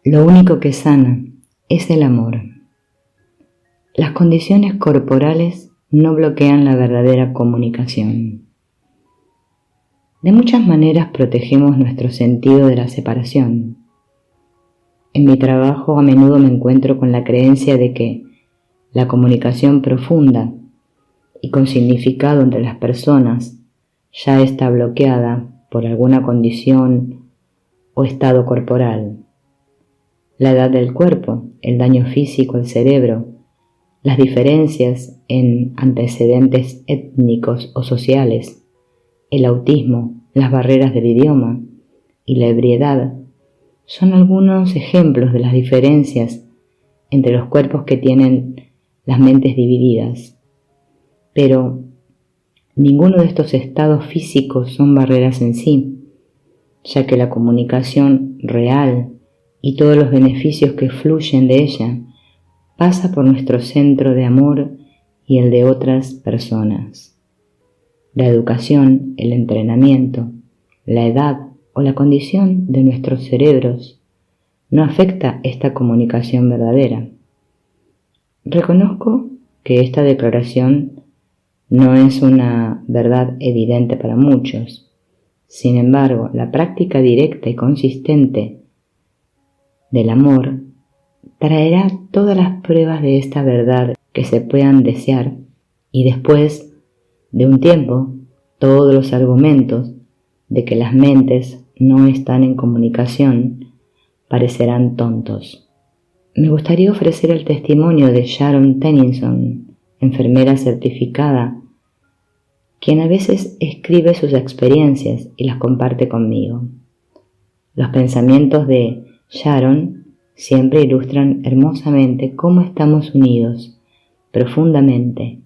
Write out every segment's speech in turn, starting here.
Lo único que sana es el amor. Las condiciones corporales no bloquean la verdadera comunicación. De muchas maneras protegemos nuestro sentido de la separación. En mi trabajo a menudo me encuentro con la creencia de que la comunicación profunda y con significado entre las personas ya está bloqueada por alguna condición o estado corporal. La edad del cuerpo, el daño físico al cerebro, las diferencias en antecedentes étnicos o sociales, el autismo, las barreras del idioma y la ebriedad son algunos ejemplos de las diferencias entre los cuerpos que tienen las mentes divididas. Pero ninguno de estos estados físicos son barreras en sí, ya que la comunicación real y todos los beneficios que fluyen de ella pasa por nuestro centro de amor y el de otras personas. La educación, el entrenamiento, la edad o la condición de nuestros cerebros no afecta esta comunicación verdadera. Reconozco que esta declaración no es una verdad evidente para muchos. Sin embargo, la práctica directa y consistente del amor traerá todas las pruebas de esta verdad que se puedan desear, y después de un tiempo todos los argumentos de que las mentes no están en comunicación parecerán tontos. Me gustaría ofrecer el testimonio de Sharon Tennyson, enfermera certificada, quien a veces escribe sus experiencias y las comparte conmigo. Los pensamientos de Sharon siempre ilustran hermosamente cómo estamos unidos profundamente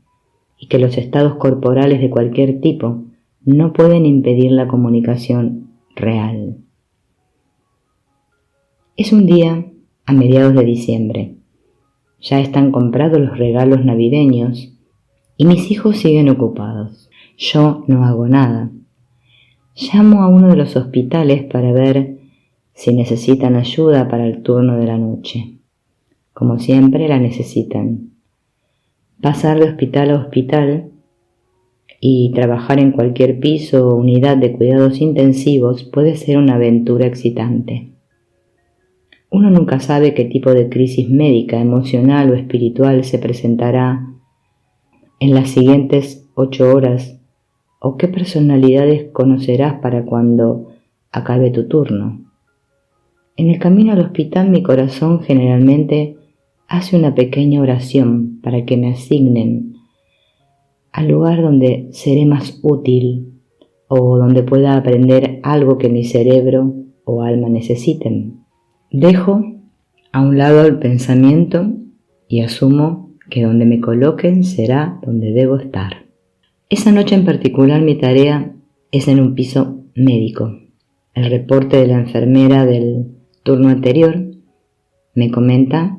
y que los estados corporales de cualquier tipo no pueden impedir la comunicación real. Es un día a mediados de diciembre. Ya están comprados los regalos navideños y mis hijos siguen ocupados. Yo no hago nada. Llamo a uno de los hospitales para ver si necesitan ayuda para el turno de la noche. Como siempre la necesitan. Pasar de hospital a hospital y trabajar en cualquier piso o unidad de cuidados intensivos puede ser una aventura excitante. Uno nunca sabe qué tipo de crisis médica, emocional o espiritual se presentará en las siguientes 8 horas o qué personalidades conocerás para cuando acabe tu turno. En el camino al hospital mi corazón generalmente hace una pequeña oración para que me asignen al lugar donde seré más útil o donde pueda aprender algo que mi cerebro o alma necesiten. Dejo a un lado el pensamiento y asumo que donde me coloquen será donde debo estar. Esa noche en particular mi tarea es en un piso médico. El reporte de la enfermera del turno anterior me comenta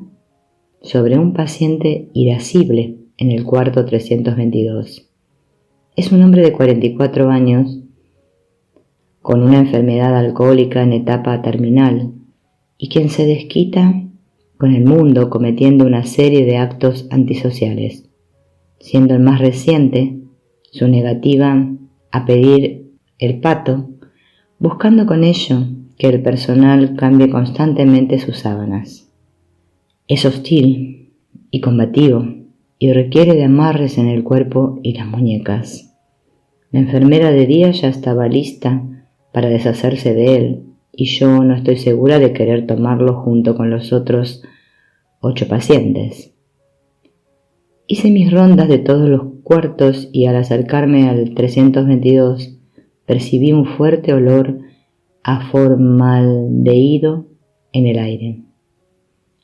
sobre un paciente irascible en el cuarto 322. Es un hombre de 44 años con una enfermedad alcohólica en etapa terminal y quien se desquita con el mundo cometiendo una serie de actos antisociales, siendo el más reciente su negativa a pedir el pato, buscando con ello que el personal cambie constantemente sus sábanas. Es hostil y combativo y requiere de amarres en el cuerpo y las muñecas. La enfermera de día ya estaba lista para deshacerse de él y yo no estoy segura de querer tomarlo junto con los otros 8 pacientes. Hice mis rondas de todos los cuartos y al acercarme al 322 percibí un fuerte olor a formaldehído en el aire.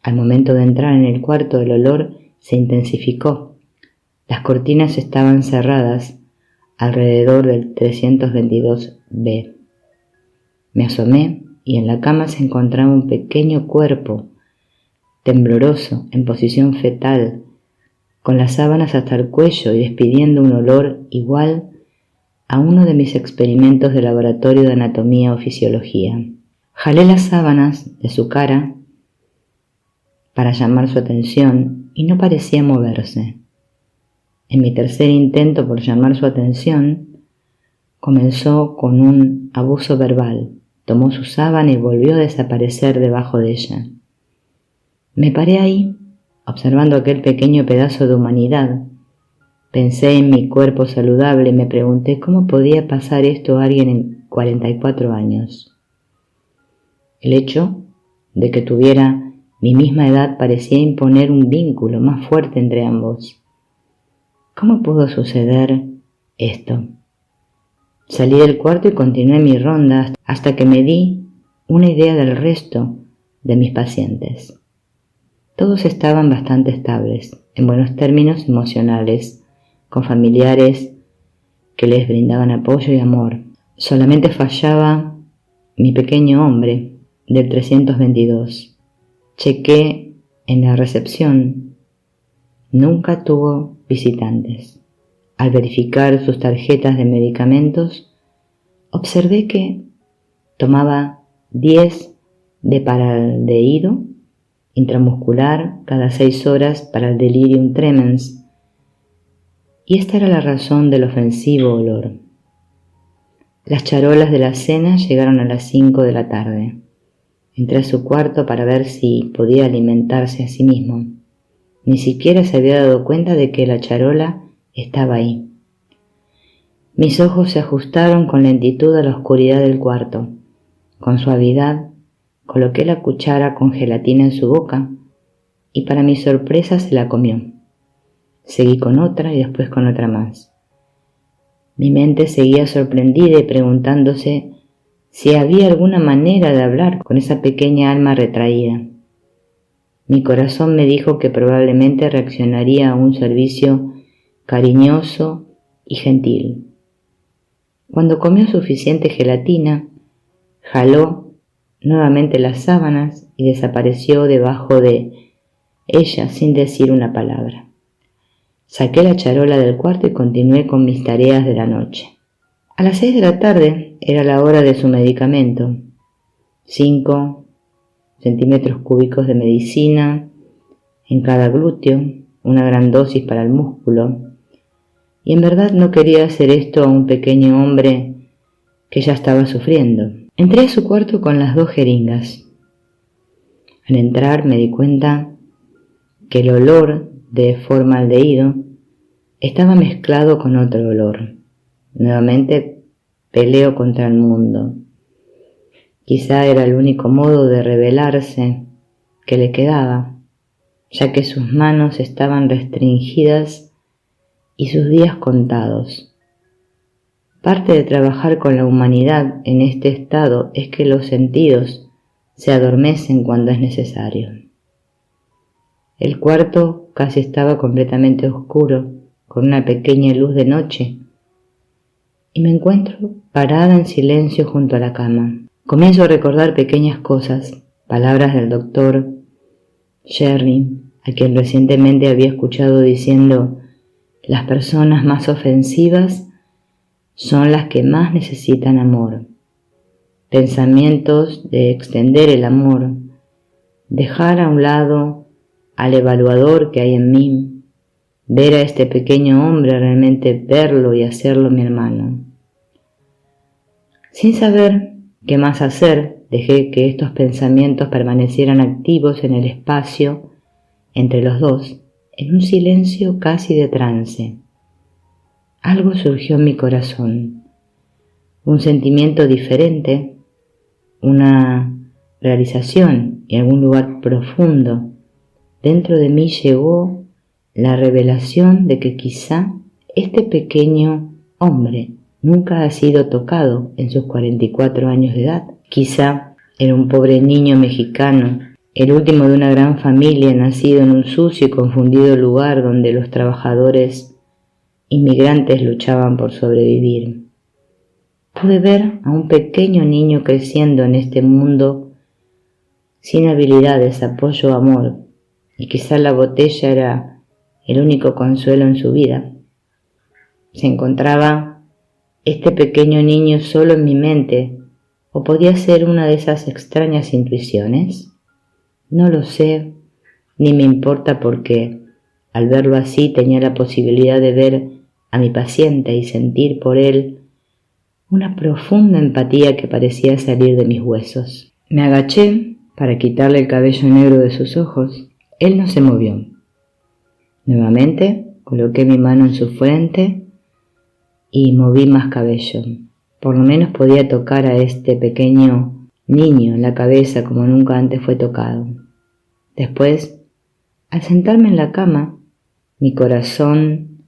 Al momento de entrar en el cuarto el olor se intensificó. Las cortinas estaban cerradas alrededor del 322B. Me asomé y en la cama se encontraba un pequeño cuerpo tembloroso en posición fetal, con las sábanas hasta el cuello y despidiendo un olor igual a uno de mis experimentos de laboratorio de anatomía o fisiología. Jalé las sábanas de su cara para llamar su atención y no parecía moverse. En mi tercer intento por llamar su atención, comenzó con un abuso verbal, tomó su sábana y volvió a desaparecer debajo de ella. Me paré ahí, observando aquel pequeño pedazo de humanidad. Pensé en mi cuerpo saludable y me pregunté cómo podía pasar esto a alguien en 44 años. El hecho de que tuviera mi misma edad parecía imponer un vínculo más fuerte entre ambos. ¿Cómo pudo suceder esto? Salí del cuarto y continué mi ronda hasta que me di una idea del resto de mis pacientes. Todos estaban bastante estables, en buenos términos emocionales, con familiares que les brindaban apoyo y amor. Solamente fallaba mi pequeño hombre del 322. Chequé en la recepción. Nunca tuvo visitantes. Al verificar sus tarjetas de medicamentos, observé que tomaba 10 de paraldehído intramuscular cada 6 horas para el delirium tremens, y esta era la razón del ofensivo olor. Las charolas de la cena llegaron a las 5 de la tarde. Entré a su cuarto para ver si podía alimentarse a sí mismo. Ni siquiera se había dado cuenta de que la charola estaba ahí. Mis ojos se ajustaron con lentitud a la oscuridad del cuarto. Con suavidad coloqué la cuchara con gelatina en su boca y para mi sorpresa se la comió. Seguí con otra y después con otra más. Mi mente seguía sorprendida y preguntándose si había alguna manera de hablar con esa pequeña alma retraída. Mi corazón me dijo que probablemente reaccionaría a un servicio cariñoso y gentil. Cuando comió suficiente gelatina, jaló nuevamente las sábanas y desapareció debajo de ella sin decir una palabra. Saqué la charola del cuarto y continué con mis tareas de la noche. A las 6 de la tarde era la hora de su medicamento. 5 centímetros cúbicos de medicina en cada glúteo, una gran dosis para el músculo. Y en verdad no quería hacer esto a un pequeño hombre que ya estaba sufriendo. Entré a su cuarto con las 2 jeringas. Al entrar me di cuenta que el olor de formaldehído estaba mezclado con otro olor. Nuevamente peleo contra el mundo. Quizá era el único modo de rebelarse que le quedaba, ya que sus manos estaban restringidas y sus días contados. Parte de trabajar con la humanidad en este estado es que los sentidos se adormecen cuando es necesario. El cuarto casi estaba completamente oscuro, con una pequeña luz de noche, y me encuentro parada en silencio junto a la cama. Comienzo a recordar pequeñas cosas, palabras del doctor Jerry, a quien recientemente había escuchado diciendo: las personas más ofensivas son las que más necesitan amor. Pensamientos de extender el amor, dejar a un lado al evaluador que hay en mí, ver a este pequeño hombre, realmente verlo y hacerlo mi hermano. Sin saber qué más hacer, dejé que estos pensamientos permanecieran activos en el espacio entre los dos, en un silencio casi de trance. Algo surgió en mi corazón, un sentimiento diferente, una realización y algún lugar profundo. Dentro de mí llegó la revelación de que quizá este pequeño hombre nunca ha sido tocado en sus 44 años de edad. Quizá era un pobre niño mexicano, el último de una gran familia, nacido en un sucio y confundido lugar donde los trabajadores inmigrantes luchaban por sobrevivir. Pude ver a un pequeño niño creciendo en este mundo sin habilidades, apoyo o amor, y quizá la botella era el único consuelo en su vida. ¿Se encontraba este pequeño niño solo en mi mente, o podía ser una de esas extrañas intuiciones? No lo sé, ni me importa porque, al verlo así, tenía la posibilidad de ver a mi paciente y sentir por él una profunda empatía que parecía salir de mis huesos. Me agaché para quitarle el cabello negro de sus ojos. Él no se movió. Nuevamente coloqué mi mano en su frente y moví más cabello. Por lo menos podía tocar a este pequeño niño en la cabeza como nunca antes fue tocado. Después, al sentarme en la cama, mi corazón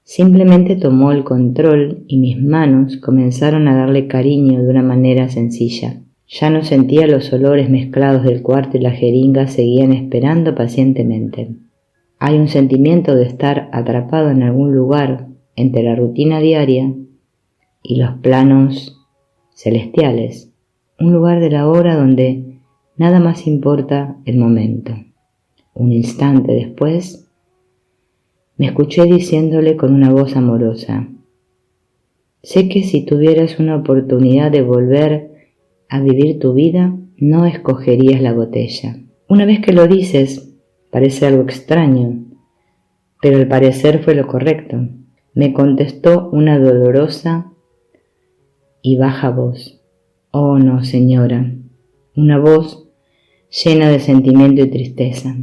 simplemente tomó el control y mis manos comenzaron a darle cariño de una manera sencilla. Ya no sentía los olores mezclados del cuarto y las jeringas seguían esperando pacientemente. Hay un sentimiento de estar atrapado en algún lugar entre la rutina diaria y los planos celestiales, un lugar de la hora donde nada más importa el momento. Un instante después, me escuché diciéndole con una voz amorosa: sé que si tuvieras una oportunidad de volver a vivir tu vida, no escogerías la botella. Una vez que lo dices, parece algo extraño, pero al parecer fue lo correcto. Me contestó una dolorosa y baja voz. Oh no, señora, una voz llena de sentimiento y tristeza.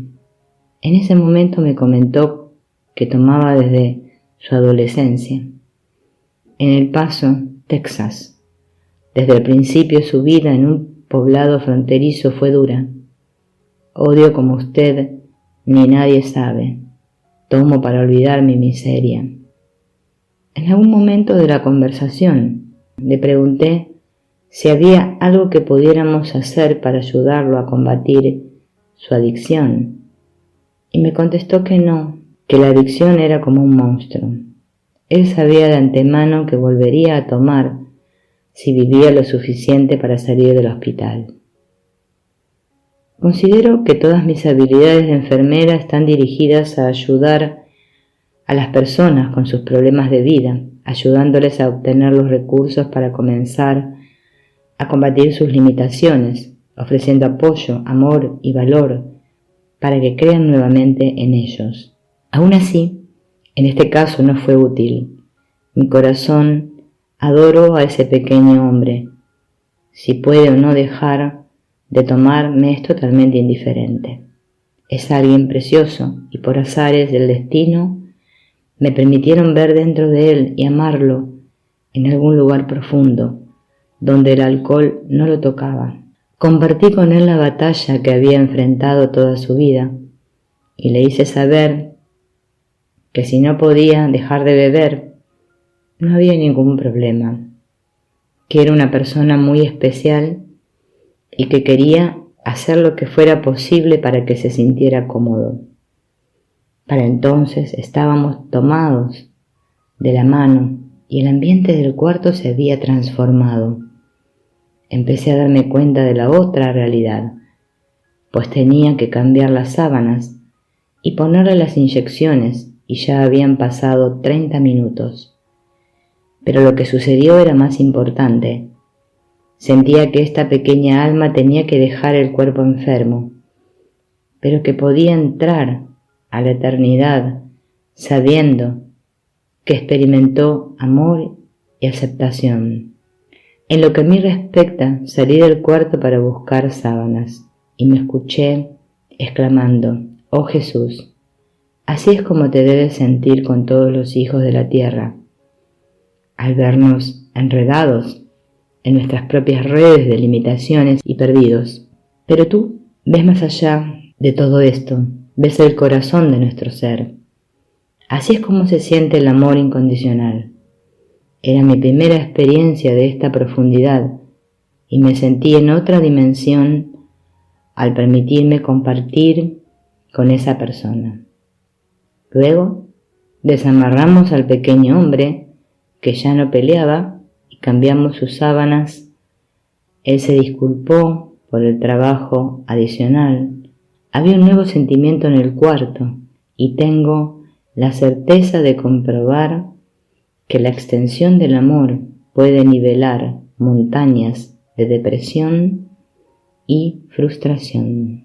En ese momento me comentó que tomaba desde su adolescencia. En El Paso, Texas. Desde el principio su vida en un poblado fronterizo fue dura. Odio como usted ni nadie sabe. Tomo para olvidar mi miseria. En algún momento de la conversación le pregunté si había algo que pudiéramos hacer para ayudarlo a combatir su adicción, y me contestó que no, que la adicción era como un monstruo. Él sabía de antemano que volvería a tomar si vivía lo suficiente para salir del hospital. Considero que todas mis habilidades de enfermera están dirigidas a ayudar a las personas con sus problemas de vida, ayudándoles a obtener los recursos para comenzar a combatir sus limitaciones, ofreciendo apoyo, amor y valor para que crean nuevamente en ellos. Aún así, en este caso no fue útil. Mi corazón adoró a ese pequeño hombre. Si puede o no dejar de tomar me es totalmente indiferente. Es alguien precioso y por azares del destino me permitieron ver dentro de él y amarlo en algún lugar profundo, donde el alcohol no lo tocaba. Compartí con él la batalla que había enfrentado toda su vida y le hice saber que si no podía dejar de beber, no había ningún problema, que era una persona muy especial y que quería hacer lo que fuera posible para que se sintiera cómodo. Para entonces estábamos tomados de la mano y el ambiente del cuarto se había transformado. Empecé a darme cuenta de la otra realidad, pues tenía que cambiar las sábanas y ponerle las inyecciones y ya habían pasado 30 minutos. Pero lo que sucedió era más importante. Sentía que esta pequeña alma tenía que dejar el cuerpo enfermo, pero que podía entrar a la eternidad sabiendo que experimentó amor y aceptación. En lo que a mí respecta, salí del cuarto para buscar sábanas y me escuché exclamando: «Oh Jesús, así es como te debes sentir con todos los hijos de la tierra, al vernos enredados en nuestras propias redes de limitaciones y perdidos. Pero tú ves más allá de todo esto, ves el corazón de nuestro ser. Así es como se siente el amor incondicional. Era mi primera experiencia de esta profundidad y me sentí en otra dimensión al permitirme compartir con esa persona». Luego desamarramos al pequeño hombre que ya no peleaba y cambiamos sus sábanas. Él se disculpó por el trabajo adicional. Había un nuevo sentimiento en el cuarto y tengo la certeza de comprobar que la extensión del amor puede nivelar montañas de depresión y frustración.